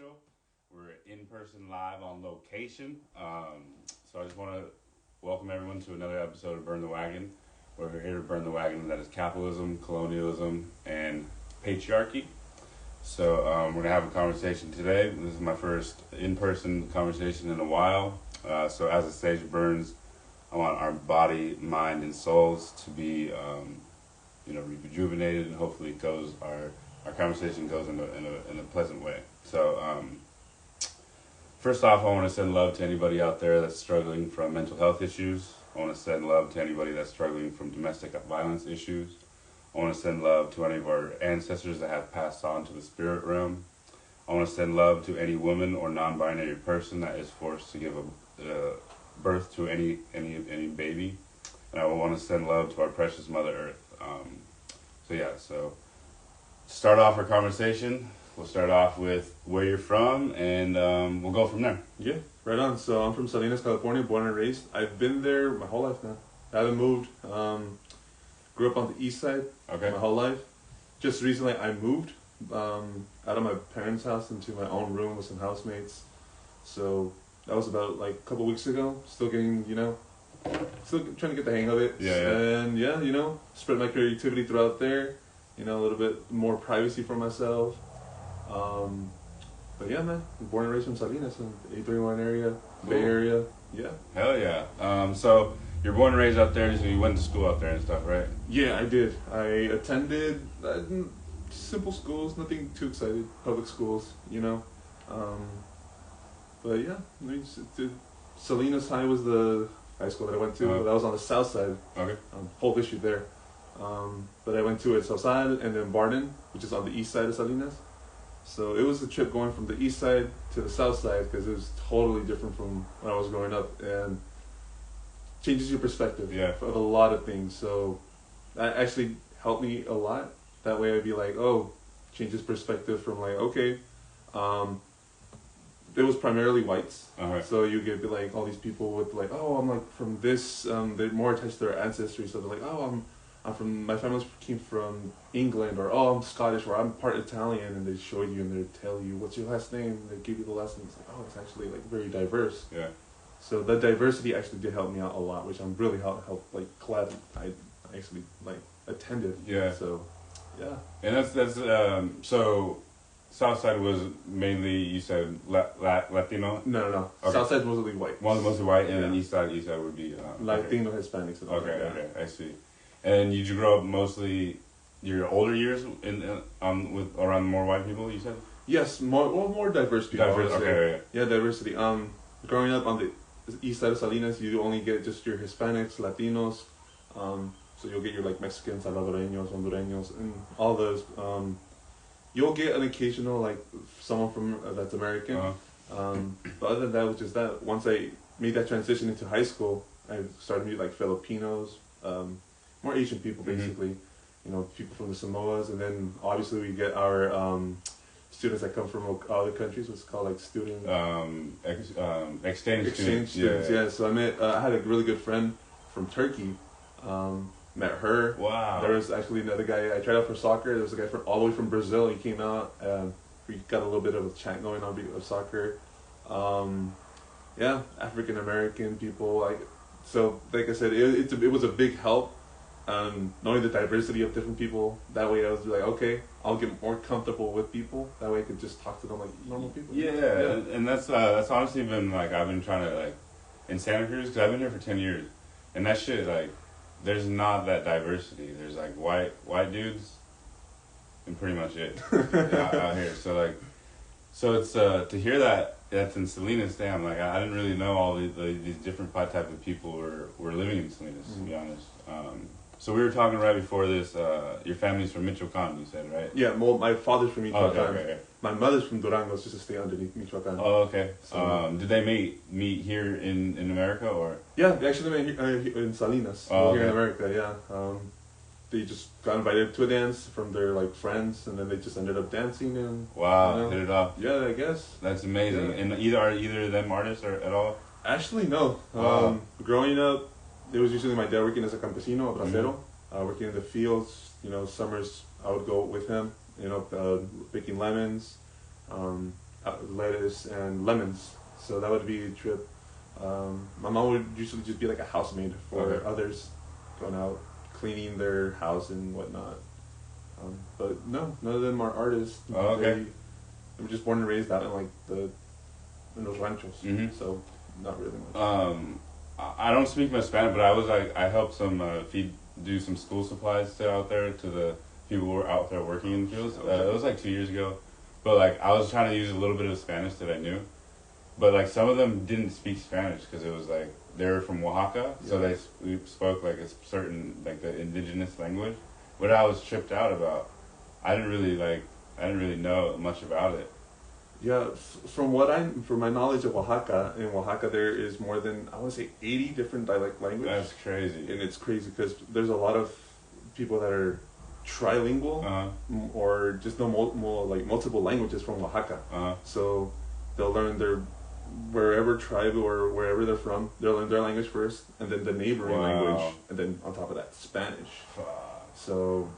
official. We're in person live on location. So I just want to welcome everyone to another episode of Burn the Wagon. We're here to burn the wagon that is capitalism, colonialism, and patriarchy. So we're going to have a conversation today. This is my first in-person conversation in a while. So as the stage burns, I want our body, mind, and souls to be, rejuvenated, and hopefully it goes our conversation goes in a pleasant way. So first off, I want to send love to anybody out there that's struggling from mental health issues. I want to send love to anybody that's struggling from domestic violence issues. I want to send love to any of our ancestors that have passed on to the spirit realm. I want to send love to any woman or non-binary person that is forced to give birth to any baby. And I want to send love to our precious Mother Earth. So to start off our conversation, we'll start off with where you're from, and we'll go from there. Yeah, right on. So I'm from Salinas, California, born and raised. I've been there my whole life now. I haven't moved. Grew up on the east side my whole life. Just recently I moved out of my parents' house into my own room with some housemates. So that was about like a couple weeks ago. Still getting, still trying to get the hang of it. And spread my creativity throughout there. A little bit more privacy for myself. But yeah, man, born and raised from Salinas, in the 831 area, Bay Area. Yeah. Hell yeah. So you're born and raised out there, so you went to school out there and stuff, right? Yeah, I did. I attended simple schools, nothing too exciting, public schools, But yeah, Salinas High was the high school that I went to. But that was on the south side. Okay. Whole issue there. But I went to it Southside and then Barden, which is on the east side of Salinas. So it was a trip going from the east side to the south side because it was totally different from when I was growing up, and changes your perspective of a lot of things. So that actually helped me a lot. That way I'd be like, changes perspective from like, okay, it was primarily whites. So you get like all these people with like, I'm like from this, they're more attached to their ancestry. So they're like, I'm from, my family came from England, or I'm Scottish, or I'm part Italian, and they show you and they tell you, what's your last name? And they give you the last name. It's like, it's actually like very diverse. Yeah. So that diversity actually did help me out a lot, which I'm really glad I actually like attended. Yeah. So, yeah. And that's so Southside was mainly, you said, Latino? No. Okay. Southside was mostly white. Mostly white, and then East side would be... Latino, Hispanics. And okay, I see. And you grow up mostly your older years with around more white people, you said? Yes, more diverse people. Okay. Yeah, diversity. Growing up on the east side of Salinas, you only get just your Hispanics, Latinos. So you'll get your like Mexicans, Salvadoreños, Hondureños, and all those. You'll get an occasional like someone from that's American. But other than that, which is that. Once I made that transition into high school, I started to meet like Filipinos, more Asian people basically. People from the Samoas, and then obviously we get our students that come from other countries. What's called like student exchange students. Yeah. So I had a really good friend from Turkey. Met her. Wow. There was actually another guy I tried out for soccer. There was a guy all the way from Brazil. He came out. We got a little bit of a chat going on of soccer. African American people. Like I said, it was a big help. Knowing the diversity of different people. That way I was like, okay, I'll get more comfortable with people. That way I could just talk to them like normal people. Yeah. And that's honestly been like, I've been trying to like in Santa Cruz, because I've been here for 10 years, and that shit like, there's not that diversity. There's like white dudes, and pretty much it out here. So it's to hear that's in Salinas. Damn, like I didn't really know all these different type of people were living in Salinas. To be honest. So we were talking right before this. Your family's from Michoacan, you said, right? Yeah, well, my father's from Michoacan. Okay. My mother's from Durango, just to stay underneath Michoacan. Oh, okay. So, did they meet here in America, or? Yeah, they actually met in Salinas, here in America. Yeah, they just got invited to a dance from their like friends, and then they just ended up dancing and. Wow, hit it off. Yeah, I guess. That's amazing. Yeah. And either of them artists or at all? Actually, no. Growing up, it was usually my dad working as a campesino, a bracero, working in the fields. Summers I would go with him, picking lemons. lettuce and lemons. So that would be a trip. My mom would usually just be like a housemaid for others, going out cleaning their house and whatnot. But no, none of them are artists. Oh, okay. They were just born and raised out in like in those ranchos. Mm-hmm. So not really much. I don't speak much Spanish, but I was like, I helped some do some school supplies out there to the people who were out there working in the fields. It was like 2 years ago, but like I was trying to use a little bit of Spanish that I knew, but like some of them didn't speak Spanish because it was like they were from Oaxaca, so we spoke like a certain like the indigenous language. What I was tripped out about, I didn't really know much about it. Yeah, from my knowledge of Oaxaca, in Oaxaca there is more than, I want to say, 80 different dialect languages. That's crazy. And it's crazy because there's a lot of people that are trilingual or just know more like multiple languages from Oaxaca. So they'll learn wherever tribe or wherever they're from, they'll learn their language first, and then the neighboring language, and then on top of that, Spanish. So.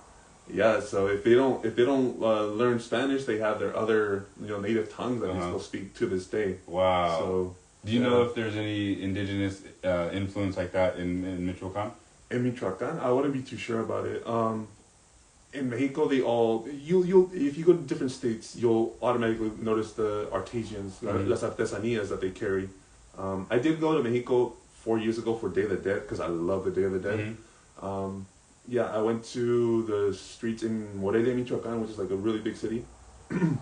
Yeah, so if they don't learn Spanish, they have their other native tongues that they still speak to this day. Wow. So do you know if there's any indigenous influence like that in Michoacan? In Michoacan, I wouldn't be too sure about it. In Mexico, they all you if you go to different states, you'll automatically notice the artisans, las artesanías that they carry. I did go to Mexico 4 years ago for Day of the Dead because I love the Day of the Dead. Yeah, I went to the streets in Morelia, Michoacan, which is like a really big city, and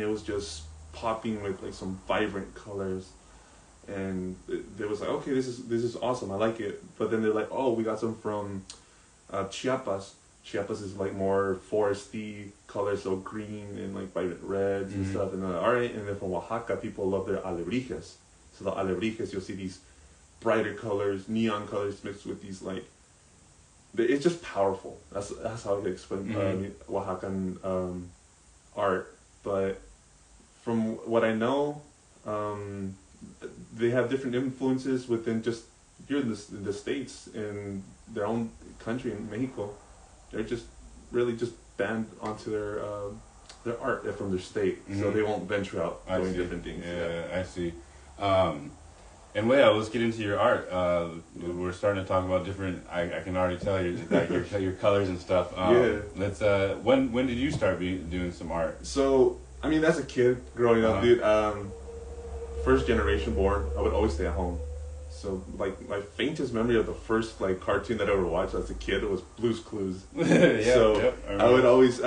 it was just popping with like some vibrant colors, and they was like, okay, this is awesome, I like it. But then they're like, oh, we got some from Chiapas. Chiapas is like more foresty colors, so green and like vibrant reds and stuff. And all right, and then from Oaxaca, people love their alebrijes. So the alebrijes, you'll see these brighter colors, neon colors mixed with these like. It's just powerful. That's how I could explain Oaxacan art. But from what I know, they have different influences within just here in the States, in their own country in Mexico. They're just really just banned onto their art from their state, so they won't venture out doing different things. Yeah, I see. And let's get into your art. We're starting to talk about different. I can already tell your colors and stuff. Let's. When did you start doing some art? So I mean, as a kid growing up, dude. First generation born. I would always stay at home. So like my faintest memory of the first like cartoon that I ever watched as a kid was Blue's Clues. I would always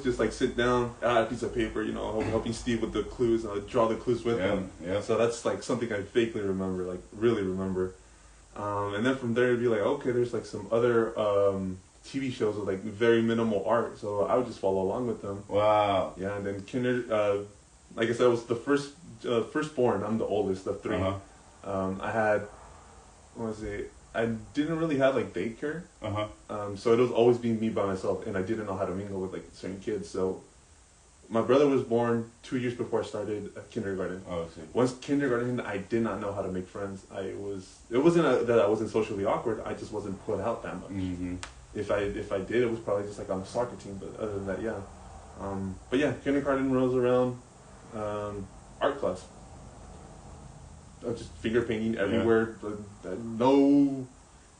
just like sit down, a piece of paper, helping Steve with the clues, and I'd draw the clues with him. Yeah. So that's like something I vaguely remember, like really remember. And then from there it'd be like, okay, there's like some other TV shows with like very minimal art, so I would just follow along with them. Wow. Yeah, and then like I said, I was the firstborn. I'm the oldest of three. I had. I didn't really have like daycare, so it was always being me by myself, and I didn't know how to mingle with like certain kids. So my brother was born 2 years before I started kindergarten. Oh, I see. Once kindergarten, I did not know how to make friends. It wasn't that I wasn't socially awkward. I just wasn't put out that much. Mm-hmm. If I did, it was probably just like on a soccer team. But other than that, yeah. But yeah, kindergarten rolls around, art class. Just finger painting everywhere. No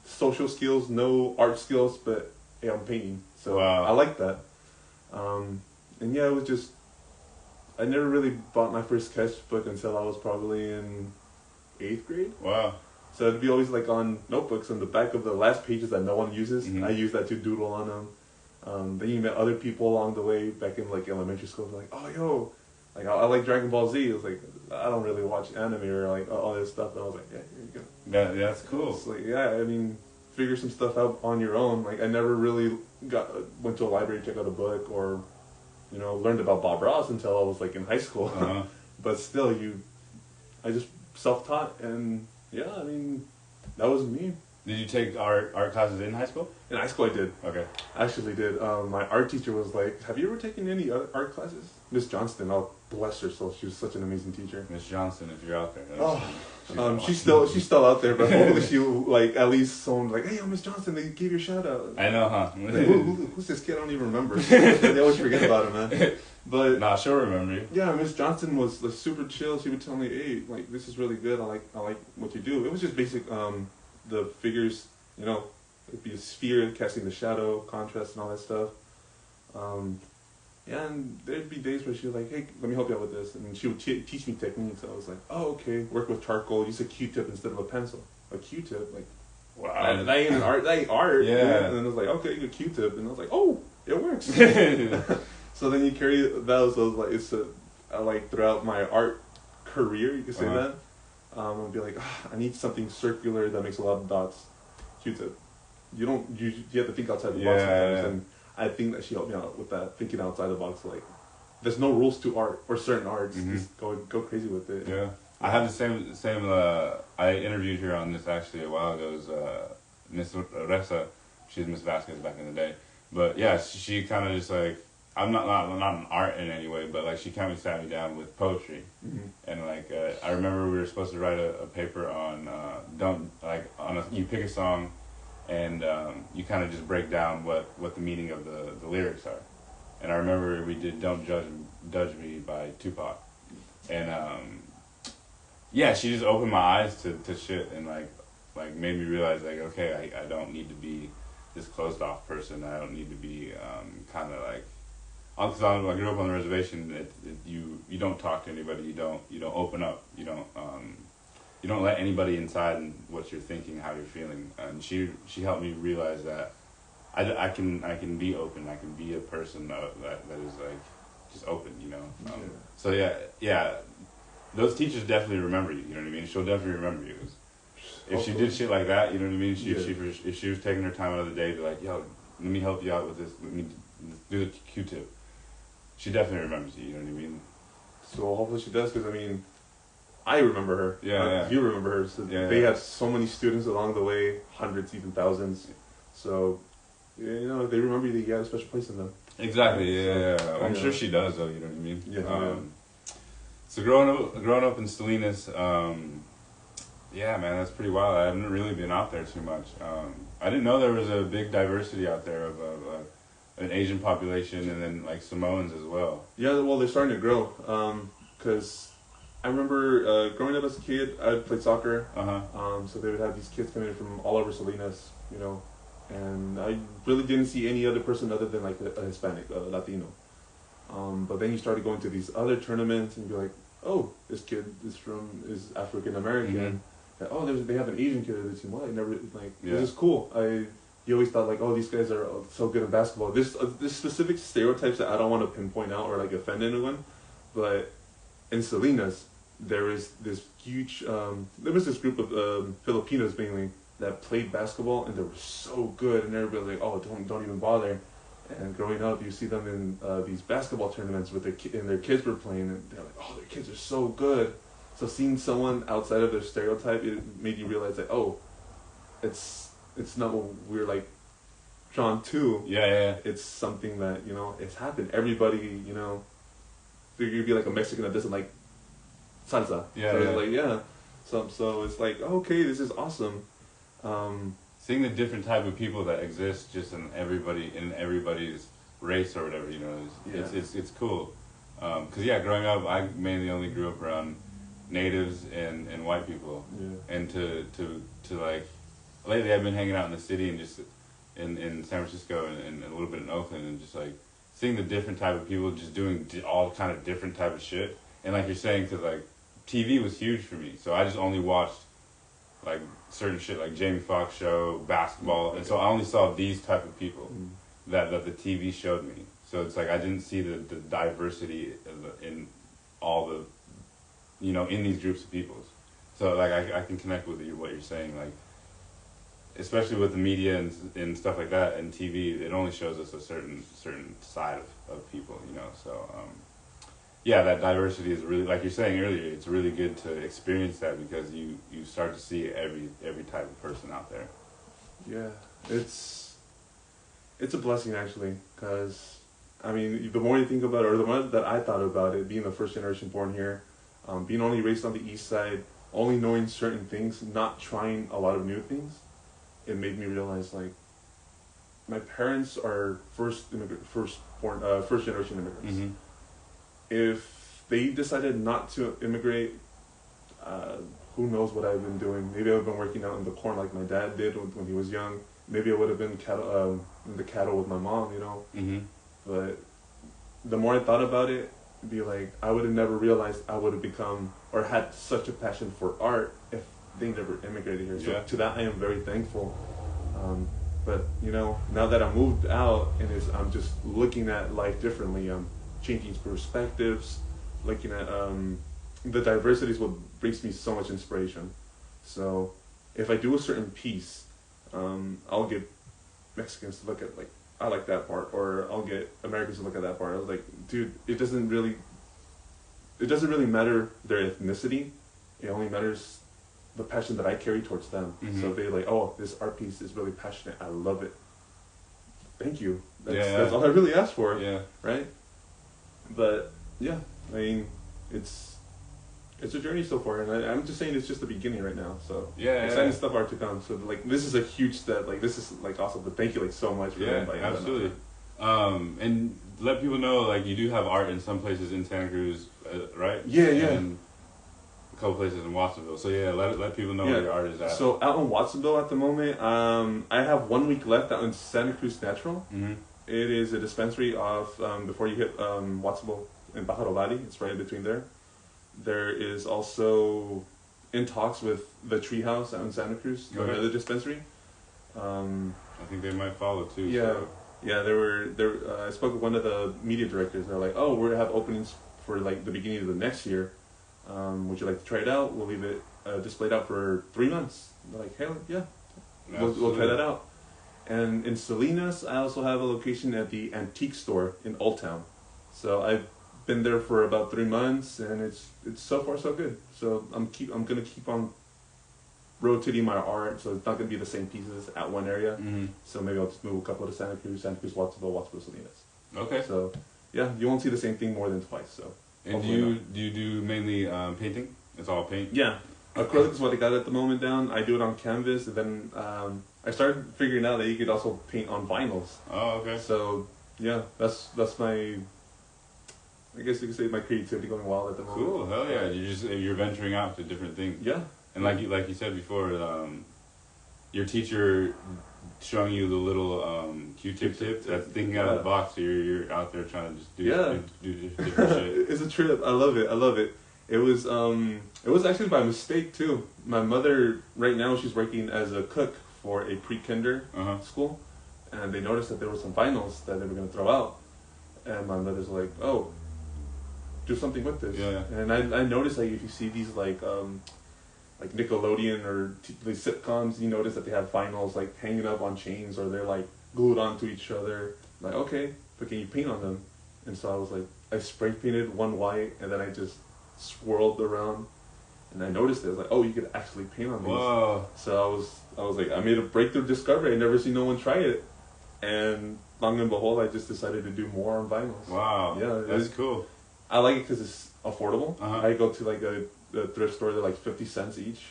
social skills, no art skills, but I'm painting. So I like that. And yeah, it was just, I never really bought my first sketchbook until I was probably in 8th grade. Wow. So it'd be always like on notebooks on the back of the last pages that no one uses. I use that to doodle on them. Then you met other people along the way back in like elementary school. Like, oh, yo, like I like Dragon Ball Z. It was like, I don't really watch anime or like all this stuff. And I was like, yeah, here you go. That's cool. It's like, yeah, I mean, figure some stuff out on your own. Like I never really went to a library, checked out a book, or learned about Bob Ross until I was like in high school. But still, I just self-taught, and yeah, I mean, that was me. Did you take art classes in high school? In high school, I did. Okay. I actually did. My art teacher was like, have you ever taken any art classes? Miss Johnston, oh, bless her soul. She was such an amazing teacher. Miss Johnston, if you're out there. She's still out there, but hopefully she like at least someone like, hey, Miss Johnson, they gave your shout out. I know, huh? Like, who's this kid? I don't even remember. They always forget about him, man. But nah, she'll remember you. Yeah, Miss Johnson was like super chill. She would tell me, hey, like this is really good. I like what you do. It was just basic. The figures, you know, it'd be a sphere casting the shadow, contrast, and all that stuff. Yeah, and there'd be days where she was like, hey, let me help you out with this. And she would teach me techniques. I was like, oh, okay. Work with charcoal. Use a Q-tip instead of a pencil. A Q-tip, like, wow. That ain't art. That ain't art. Yeah. And then I was like, okay, a Q-tip. And I was like, oh, it works. So then you carry that. So it's like throughout my art career, you could say that. I'll be like, I need something circular that makes a lot of dots. Q-tip. You have to think outside the box sometimes. And I think that she helped me out with that, thinking outside the box. Like, there's no rules to art or certain arts. Just go crazy with it. Yeah, I had the same. I interviewed her on this actually a while ago. It was Miss Ressa. She's Miss Vasquez back in the day. But yeah, she kind of just like, I'm not an art in any way, but like she kind of sat me down with poetry, and like I remember we were supposed to write a paper on you pick a song. And you kind of just break down what the meaning of the lyrics are. And I remember we did Don't Judge Me by Tupac. And yeah, she just opened my eyes to shit and like made me realize like, okay, I don't need to be this closed off person. I don't need to be kind of like, because I grew up on the reservation. You don't talk to anybody. You don't open up. You don't let anybody inside and what you're thinking, how you're feeling. And she helped me realize that I can be open. I can be a person that is like just open, you know. So yeah, those teachers definitely remember you. You know what I mean? She'll definitely remember you. If she did shit like that, you know what I mean. If she was taking her time out of the day to like, yo, let me help you out with this. Let me do the Q-tip. She definitely remembers you. You know what I mean? So hopefully she does, because I mean, I remember her. Yeah. You remember her. So they had so many students along the way, hundreds, even thousands. So, you know, they remember you. You got a special place in them. Exactly. Yeah. I'm sure she does, though. You know what I mean? Yeah. So growing up in Salinas, yeah, man, that's pretty wild. I haven't really been out there too much. I didn't know there was a big diversity out there of an Asian population and then like Samoans as well. Yeah, well, they're starting to grow. Because I remember growing up as a kid, I played soccer. So they would have these kids coming in from all over Salinas, you know, and I really didn't see any other person other than like a Hispanic, a Latino. But then you started going to these other tournaments and you're like, oh, this kid is African American. Oh, they have an Asian kid on the team. Well, I never this is cool. You always thought like, oh, these guys are so good in basketball. There's specific stereotypes that I don't want to pinpoint out or like offend anyone, but in Salinas, there is this huge. There was this group of Filipinos mainly that played basketball, and they were so good, and everybody was like, "Oh, don't even bother." And growing up, you see them in these basketball tournaments with their kids were playing, and they're like, "Oh, their kids are so good." So seeing someone outside of their stereotype, it made you realize that it's not what we're like drawn to. Yeah. It's something that it's happened. Everybody, you'd be like a Mexican that doesn't like salsa. So it's like, okay, this is awesome. Seeing the different type of people that exist just in everybody's race or whatever, it's cool. Because growing up, I mainly only grew up around natives and white people. And to like, lately I've been hanging out in the city and just in San Francisco and a little bit in Oakland, and just like seeing the different type of people just doing all kind of different type of shit. And like you're saying, because like TV was huge for me, so I just only watched like certain shit like Jamie Foxx show, basketball, and so I only saw these type of people that the TV showed me. So it's like I didn't see the diversity in all the in these groups of people. So like I can connect with what you're saying, like especially with the media and stuff like that and TV, it only shows us a certain side of people, so that diversity is really, like you're saying earlier, it's really good to experience that because you start to see every type of person out there. It's a blessing actually, because I mean the more you think about it, or the more that I thought about it, being the first generation born here, being only raised on the east side, only knowing certain things, not trying a lot of new things, it made me realize like my parents are first generation immigrants. Mm-hmm. If they decided not to immigrate, who knows what I've been doing? Maybe I've been working out in the corn like my dad did when he was young. Maybe I would have been in the cattle with my mom, you know. Mm-hmm. But the more I thought about it, it'd be like I would have never realized I would have become or had such a passion for art if they never immigrated here. So to that I am very thankful. But you know, now that I moved out and I'm just looking at life differently. I'm changing perspectives, looking at the diversity is what brings me so much inspiration. So if I do a certain piece, I'll get Mexicans to look at like I like that part, or I'll get Americans to look at that part. I was like, dude, it doesn't really matter their ethnicity. It only matters the passion that I carry towards them. Mm-hmm. So if they're like, oh, this art piece is really passionate, I love it. Thank you. That's all I really asked for. Yeah. Right? But yeah, I mean, it's a journey so far, and I'm just saying it's just the beginning right now. So exciting stuff are to come. So like this is a huge step. Like this is like awesome. But thank you like so much for inviting me. Absolutely. And let people know like you do have art in some places in Santa Cruz, right? Yeah. And a couple places in Watsonville. So let people know where your art is at. So out in Watsonville at the moment, I have 1 week left out in Santa Cruz Natural. Mm-hmm. It is a dispensary of before you hit Watsonville and Pájaro Valley. It's right in between there. There is also in talks with the Treehouse out in Santa Cruz, another dispensary. I think they might follow too. Yeah, so. yeah. I spoke with one of the media directors. They're like, "Oh, we have openings for like the beginning of the next year. Would you like to try it out? We'll leave it displayed out for 3 months." They're like, "Hell yeah, we'll try that out." And in Salinas, I also have a location at the Antique Store in Old Town. So I've been there for about 3 months, and it's so far so good. So I'm gonna keep on rotating my art, so it's not gonna be the same pieces at one area. Mm-hmm. So maybe I'll just move a couple to Santa Cruz, Watsonville, Salinas. Okay. So yeah, you won't see the same thing more than twice. So. And do you do mainly painting? It's all paint. Yeah. Acrylic is what I got at the moment down. I do it on canvas, and then I started figuring out that you could also paint on vinyls. Oh, okay. So yeah, that's my. I guess you could say my creativity going wild at the moment. Cool, hell yeah! You're venturing out to different things. Yeah. And like you said before, your teacher showing you the little Q-tip tip. That's thinking out of the box. So you're out there trying to just do different shit. It's a trip. I love it. It was actually by mistake too. My mother right now she's working as a cook for a pre-kinder school, and they noticed that there were some vinyls that they were gonna throw out, and my mother's like, "Oh, do something with this." Yeah. And I noticed like if you see these like Nickelodeon or these sitcoms, you notice that they have vinyls like hanging up on chains or they're like glued onto each other. I'm like, okay, but can you paint on them? And so I was like, I spray painted one white and then I just swirled around, and I noticed it. I was like, oh, you could actually paint on these. Whoa. So I was like, I made a breakthrough discovery. I never seen no one try it, and long and behold, I just decided to do more on vinyls. Wow. Yeah, that's cool. I like it because it's affordable. Uh-huh. I go to like a thrift store. They're like 50 cents each.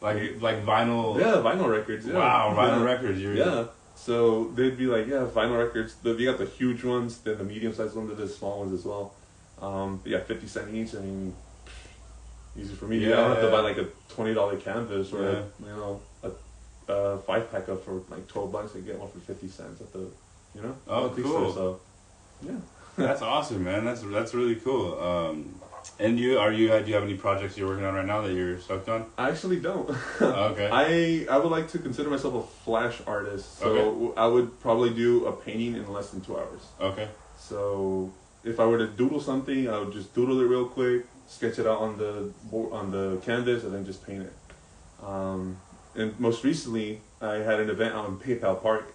Like vinyl. Yeah, vinyl records. Yeah. Wow, vinyl records. Yeah. So they'd be like, yeah, vinyl records. They got the huge ones, then the medium-sized ones, and the small ones as well. Yeah, 50 cents each. I mean, easy for me. Yeah, I don't have to buy like a $20 canvas or a 5-pack up for like $12. I get one for 50 cents at the, Oh, cool. So, yeah. That's awesome, man. That's really cool. And do you have any projects you're working on right now that you're stoked on? I actually don't. Okay. I would like to consider myself a flash artist. So I would probably do a painting in less than 2 hours. Okay. So if I were to doodle something, I would just doodle it real quick, sketch it out on the canvas, and then just paint it. And most recently, I had an event out in PayPal Park.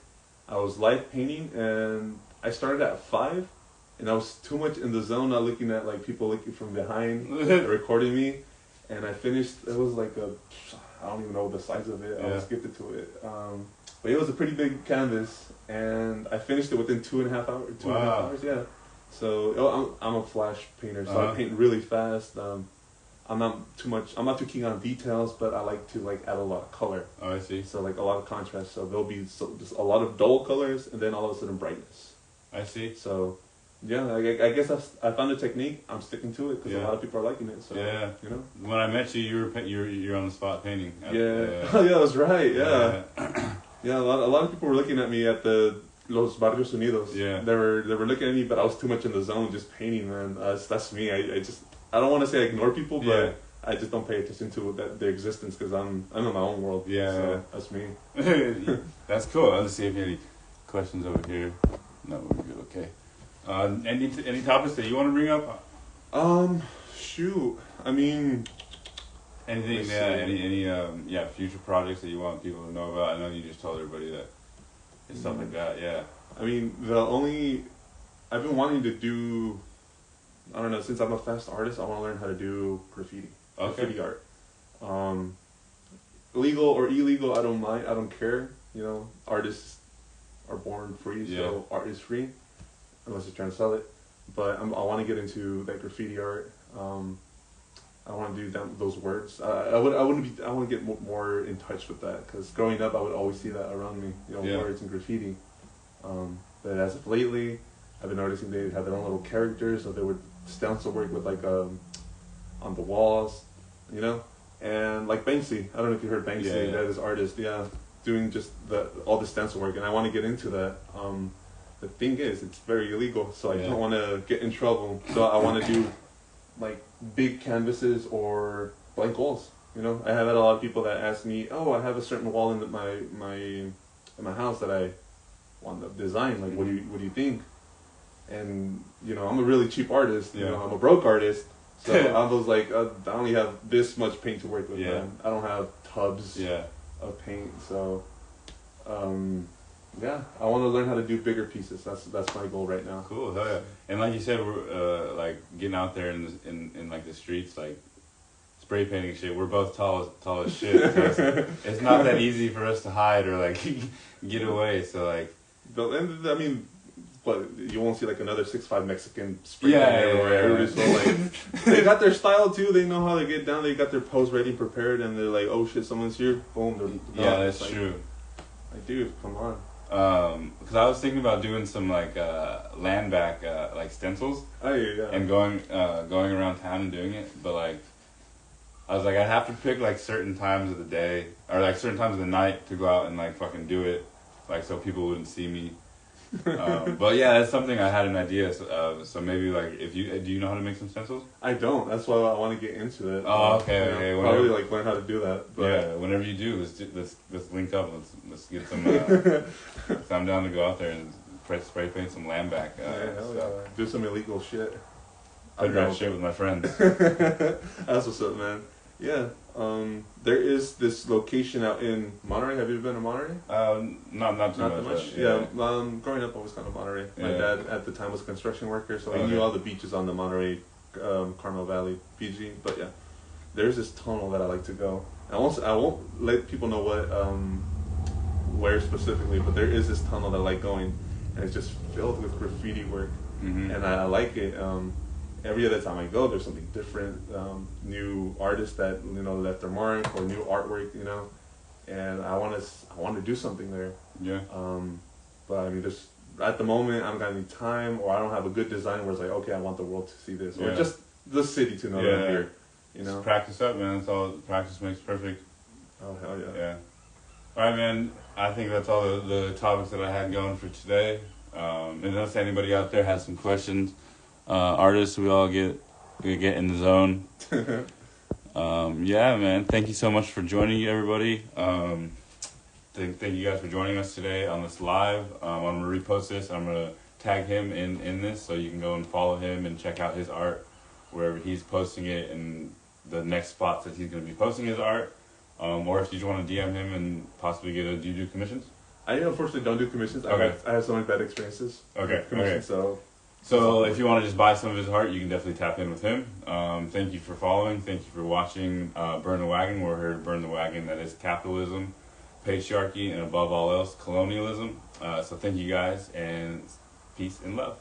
I was live painting, and I started at 5. And I was too much in the zone, not looking at like people looking from behind, recording me. And I finished. It was like I don't even know the size of it. I was gifted to it, but it was a pretty big canvas, and I finished it within 2.5 hours. 2.5 hours, yeah. So I'm a flash painter, so I paint really fast. I'm not too keen on details, but I like to like add a lot of color. Oh, I see. So like a lot of contrast. So there'll be just a lot of dull colors, and then all of a sudden brightness. I see. So, yeah, I guess I found a technique. I'm sticking to it because a Yeah. lot of people are liking it. So Yeah. you know. When I met you, you're on the spot painting. Yeah. Oh yeah, that's right. Yeah. Yeah. A lot of people were looking at me at the Los Barrios Unidos. Yeah. They were looking at me, but I was too much in the zone, just painting. Man, that's me. I don't want to say I ignore people, but Yeah. I just don't pay attention to their existence because I'm in my own world. Yeah. So that's me. That's cool. Let's see if you have any questions over here. No, we're good. Okay. Any topics that you want to bring up? Shoot. I mean, Anything? Let's Yeah. see. Any future projects that you want people to know about? I know you just told everybody that it's stuff like that. Yeah. I mean, I've been wanting to do, I don't know, since I'm a fast artist, I want to learn how to do graffiti. Okay. Graffiti art. Legal or illegal, I don't mind. I don't care. You know, artists are born free, so art is free, unless you're trying to sell it. But I want to get into that graffiti art. I want to do those words. I want to get more in touch with that because growing up, I would always see that around me. You know, words and graffiti. But as of lately, I've been noticing they have their own little characters, so they would stencil work with like on the walls, you know, and like Banksy. I don't know if you heard Banksy. That is artist. Yeah, doing just all the stencil work, and I want to get into that. The thing is, it's very illegal, so I don't want to get in trouble. So I want to do like big canvases or blank walls. You know, I have had a lot of people that ask me, "Oh, I have a certain wall in my house that I want to design. Like, what do you think?" And you know, I'm a really cheap artist. You know, I'm a broke artist. So I was like, I only have this much paint to work with. Man. I don't have tubs of paint. So, I want to learn how to do bigger pieces. That's my goal right now. Cool, hell yeah! And like you said, we're like getting out there in like the streets, like spray painting shit. We're both tall as shit. So it's not that easy for us to hide or like get away. So like, I mean. But you won't see like another 6'5" Mexican spray everywhere. So like, they got their style too. They know how to get down. They got their pose ready, prepared, and they're like, "Oh shit, someone's here!" Boom. That's like, true. Like, dude, come on. Because I was thinking about doing some like land back like stencils. Oh yeah. And going around town and doing it, but like, I was like, I'd have to pick like certain times of the day or like certain times of the night to go out and like fucking do it, like so people wouldn't see me. But yeah, that's something I had an idea. So maybe like, do you know how to make some stencils? I don't. That's why I want to get into it. Oh, okay. Probably like learn how to do that. But yeah, whenever you do, let's link up. Let's get some. So I'm down to go out there and spray paint some land back. Do some illegal shit. I'd rather shit with my friends. That's what's up, man. Yeah. There is this location out in Monterey. Have you ever been to Monterey? Not too much. Yeah. Growing up, I was kind of Monterey. My dad at the time was a construction worker, so he knew all the beaches on the Monterey, Carmel Valley, PG. But yeah, there's this tunnel that I like to go. I won't let people know where specifically, but there is this tunnel that I like going, and it's just filled with graffiti work, and I like it. Every other time I go, there's something different, new artists that left their mark or new artwork, and I want to do something there. Yeah. But I mean, at the moment, I don't got any time, or I don't have a good design where it's like, okay, I want the world to see this, or just the city to know that I'm here. Just practice up, man. That's all. Practice makes perfect. Oh hell yeah. Yeah. All right, man. I think that's all the topics that I had going for today. Unless anybody out there has some questions. Artists, we get in the zone. Yeah, man. Thank you so much for joining everybody. Thank you guys for joining us today on this live. I'm gonna repost this. I'm gonna tag him in this, so you can go and follow him and check out his art wherever he's posting it and the next spots that he's gonna be posting his art. Or if you just want to DM him and possibly do you do commissions? I unfortunately don't do commissions. Okay. I have so many bad experiences. Okay. So if you want to just buy some of his art, you can definitely tap in with him. Thank you for following. Thank you for watching Burn the Wagon. We're here to burn the wagon that is capitalism, patriarchy, and above all else, colonialism. So thank you guys, and peace and love.